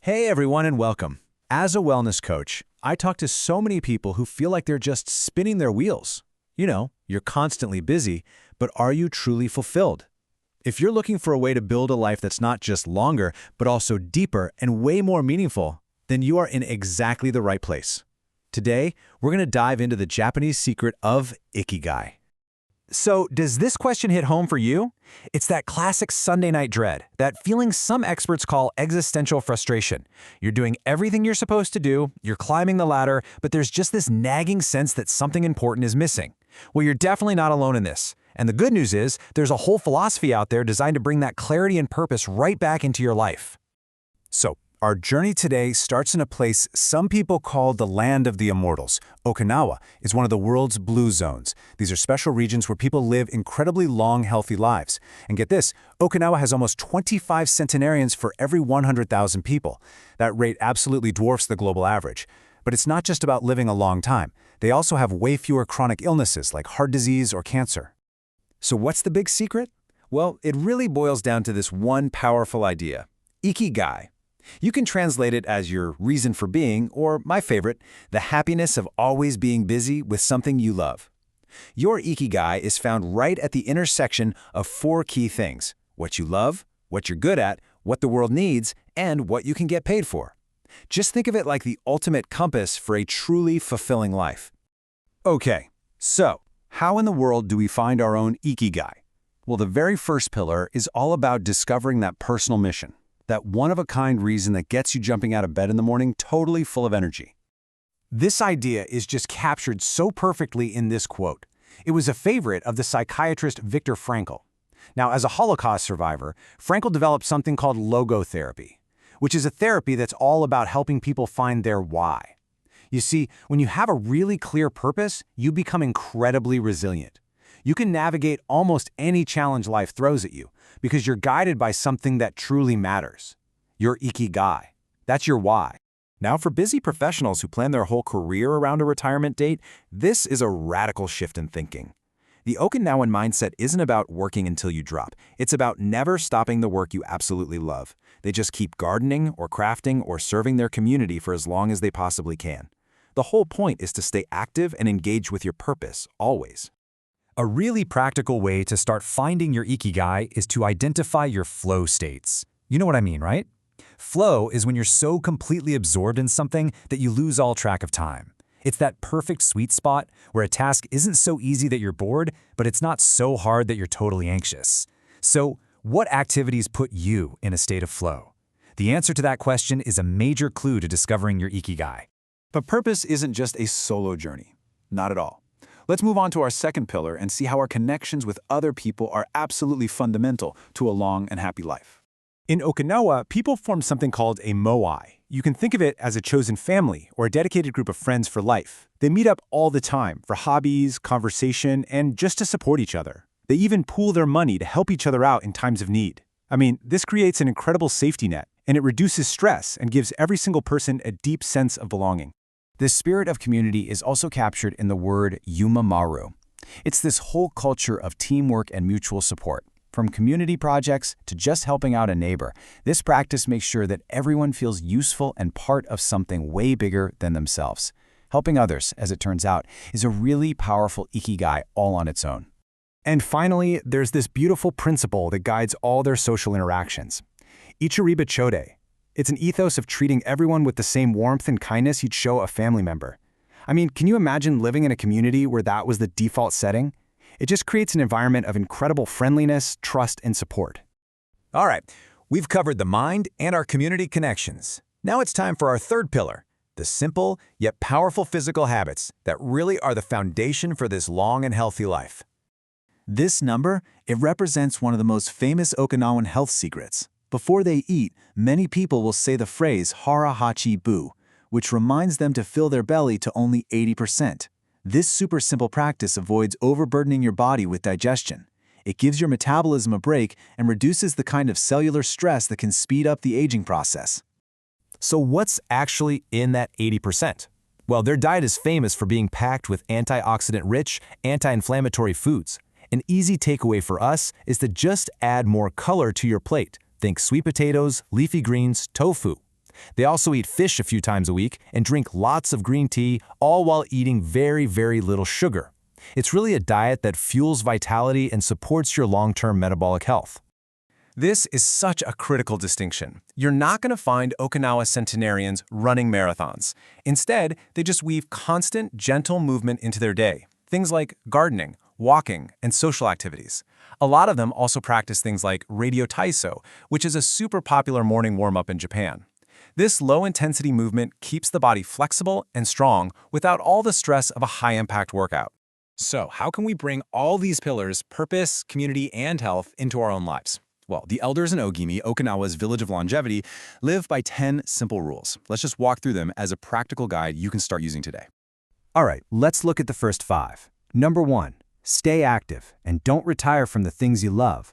Hey everyone and welcome. As a wellness coach, I talk to so many people who feel like they're just spinning their wheels. You're constantly busy, but are you truly fulfilled? If you're looking for a way to build a life that's not just longer, but also deeper and way more meaningful, then you are in exactly the right place. Today, we're going to dive into the Japanese secret of Ikigai. So, does this question hit home for you? It's that classic Sunday night dread, that feeling some experts call existential frustration. You're doing everything you're supposed to do, you're climbing the ladder, but there's just this nagging sense that something important is missing. Well, you're definitely not alone in this. And the good news is, there's a whole philosophy out there designed to bring that clarity and purpose right back into your life. So, our journey today starts in a place some people call the land of the immortals. Okinawa is one of the world's blue zones. These are special regions where people live incredibly long, healthy lives. And get this, Okinawa has almost 25 centenarians for every 100,000 people. That rate absolutely dwarfs the global average. But it's not just about living a long time. They also have way fewer chronic illnesses like heart disease or cancer. So what's the big secret? Well, it really boils down to this one powerful idea: Ikigai. You can translate it as your reason for being, or my favorite, the happiness of always being busy with something you love. Your Ikigai is found right at the intersection of four key things: what you love, what you're good at, what the world needs, and what you can get paid for. Just think of it like the ultimate compass for a truly fulfilling life. Okay, so how in the world do we find our own Ikigai? Well, the very first pillar is all about discovering that personal mission. That one-of-a-kind reason that gets you jumping out of bed in the morning totally full of energy. This idea is just captured so perfectly in this quote. It was a favorite of the psychiatrist Viktor Frankl. Now, as a Holocaust survivor, Frankl developed something called logotherapy, which is a therapy that's all about helping people find their why. You see, when you have a really clear purpose, you become incredibly resilient. You can navigate almost any challenge life throws at you because you're guided by something that truly matters. Your Ikigai. That's your why. Now, for busy professionals who plan their whole career around a retirement date, this is a radical shift in thinking. The Okinawan mindset isn't about working until you drop. It's about never stopping the work you absolutely love. They just keep gardening or crafting or serving their community for as long as they possibly can. The whole point is to stay active and engaged with your purpose, always. A really practical way to start finding your Ikigai is to identify your flow states. You know what I mean, right? Flow is when you're so completely absorbed in something that you lose all track of time. It's that perfect sweet spot where a task isn't so easy that you're bored, but it's not so hard that you're totally anxious. So, what activities put you in a state of flow? The answer to that question is a major clue to discovering your Ikigai. But purpose isn't just a solo journey. Not at all. Let's move on to our second pillar and see how our connections with other people are absolutely fundamental to a long and happy life. In Okinawa, people form something called a moai. You can think of it as a chosen family or a dedicated group of friends for life. They meet up all the time for hobbies, conversation, and just to support each other. They even pool their money to help each other out in times of need. This creates an incredible safety net, and it reduces stress and gives every single person a deep sense of belonging. This spirit of community is also captured in the word yumamaru. It's this whole culture of teamwork and mutual support. From community projects to just helping out a neighbor, this practice makes sure that everyone feels useful and part of something way bigger than themselves. Helping others, as it turns out, is a really powerful Ikigai all on its own. And finally, there's this beautiful principle that guides all their social interactions. Ichiriba Chode. It's an ethos of treating everyone with the same warmth and kindness you'd show a family member. Can you imagine living in a community where that was the default setting? It just creates an environment of incredible friendliness, trust, and support. All right, we've covered the mind and our community connections. Now it's time for our third pillar, the simple yet powerful physical habits that really are the foundation for this long and healthy life. This number, it represents one of the most famous Okinawan health secrets. Before they eat, many people will say the phrase hara hachi bu, which reminds them to fill their belly to only 80%. This super simple practice avoids overburdening your body with digestion. It gives your metabolism a break and reduces the kind of cellular stress that can speed up the aging process. So what's actually in that 80%? Well, their diet is famous for being packed with antioxidant-rich, anti-inflammatory foods. An easy takeaway for us is to just add more color to your plate. Think sweet potatoes, leafy greens, tofu. They also eat fish a few times a week and drink lots of green tea, all while eating very, very little sugar. It's really a diet that fuels vitality and supports your long-term metabolic health. This is such a critical distinction. You're not going to find Okinawa centenarians running marathons. Instead, they just weave constant, gentle movement into their day. Things like gardening, walking, and social activities. A lot of them also practice things like radio taiso, which is a super popular morning warm-up in Japan. This low-intensity movement keeps the body flexible and strong without all the stress of a high-impact workout. So, how can we bring all these pillars, purpose, community, and health, into our own lives? Well, the elders in Ogimi, Okinawa's village of longevity, live by 10 simple rules. Let's just walk through them as a practical guide you can start using today. All right, let's look at the first 5. Number 1, stay active and don't retire from the things you love.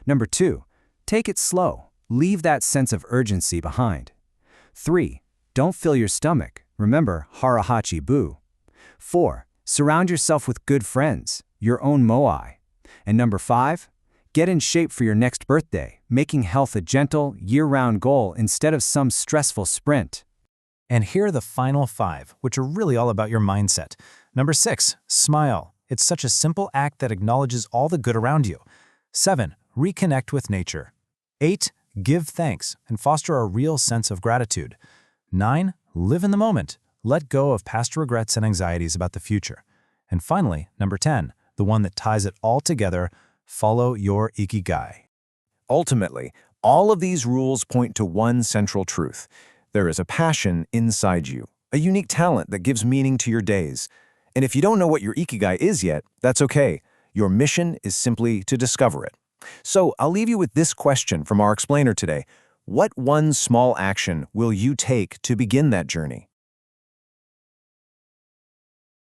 Number 2, take it slow. Leave that sense of urgency behind. 3, don't fill your stomach. Remember, harahachi bu. 4, surround yourself with good friends, your own moai. And number 5, get in shape for your next birthday, making health a gentle, year-round goal instead of some stressful sprint. And here are the final 5, which are really all about your mindset. Number 6, smile. It's such a simple act that acknowledges all the good around you. 7, reconnect with nature. 8, give thanks and foster a real sense of gratitude. 9, live in the moment. Let go of past regrets and anxieties about the future. And finally, number 10, the one that ties it all together, follow your Ikigai. Ultimately, all of these rules point to one central truth. There is a passion inside you, a unique talent that gives meaning to your days. And if you don't know what your Ikigai is yet, that's okay. Your mission is simply to discover it. So I'll leave you with this question from our explainer today. What one small action will you take to begin that journey?